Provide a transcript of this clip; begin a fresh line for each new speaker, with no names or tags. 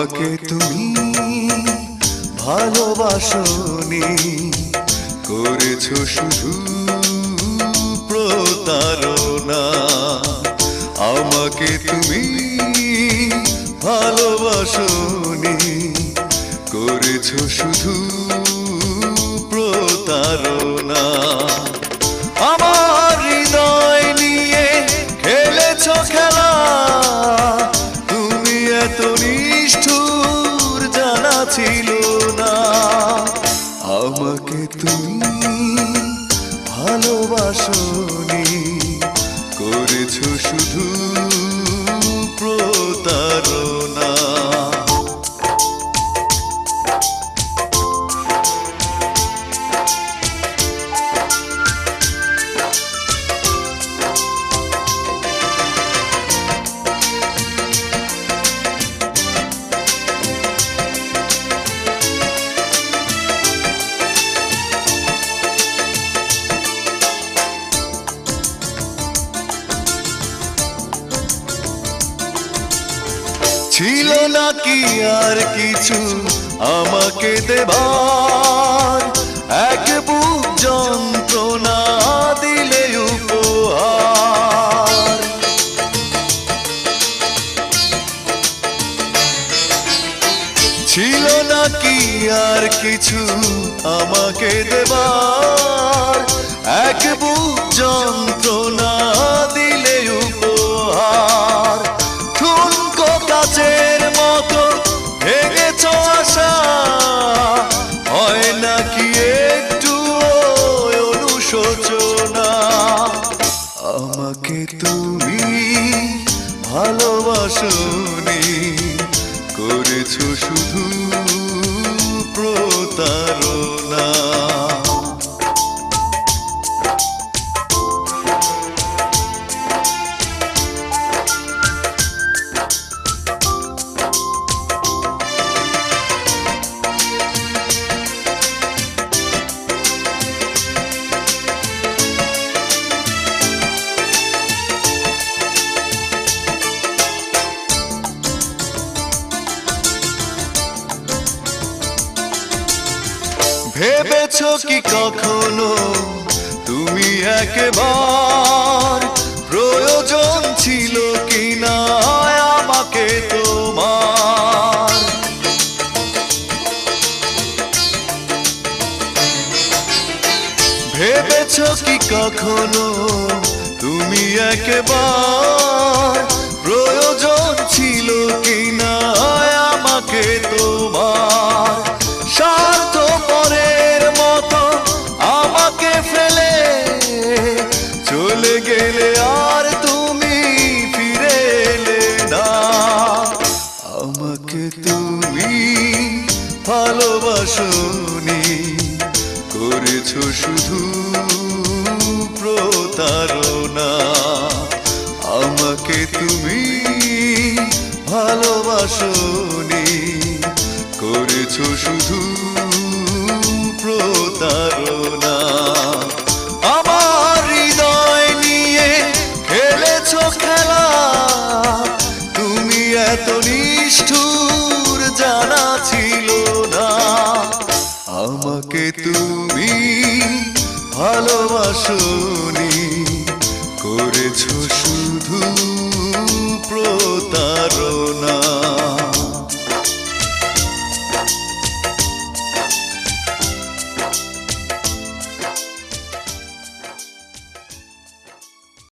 আমাকে তুমি ভালোবাসনি, করেছো শুধু প্রতারণা। আমাকে তুমি ভালোবাসনি, করেছো শুধু প্রতারণা। আমার হৃদয় নিয়ে খেলেছো খেলা, তুমি এত নিষ্ঠুর জানা ছিল না। আমাকে তুমি ভালোবাসনি, করেছো শুধু প্রতারণা। ছিল নাকি আর কিছু আমাকে দেবার, এক বুক যন্ত্রণা দিলে উপহার। ছিল নাকি আর কিছু আমাকে দেবার, এক বুক যন্ত্রণা দিলে উপহার। কাচের মতো ভেঙেছ আশা, হয় নাকি একটু অনুশোচনা। আমাকে তুমি ভালোবাসনি, করেছো শুধু প্রতারণা। ভেবেছো কি কখনো তুমি একবার, প্রয়োজন ছিল কিনা আমাকে তোমার? ভেবেছো কি কখনো তুমি একবার, প্রয়োজন ছিল কিনা আমাকে তোমার? স্বার্থপরের মতো আমাকে ফেলে চলে গেলে আর তুমি ফিরে এলে না। আমাকে তুমি ভালোবাসনি, করেছো শুধু প্রতারণা। আমাকে তুমি ভালোবাসনি, করেছো শুধু প্রতারণা। আমার হৃদয় নিয়ে খেলেছো খেলা, তুমি এত নিষ্ঠুর জানা ছিল না। আমাকে তুমি ভালোবাসনি,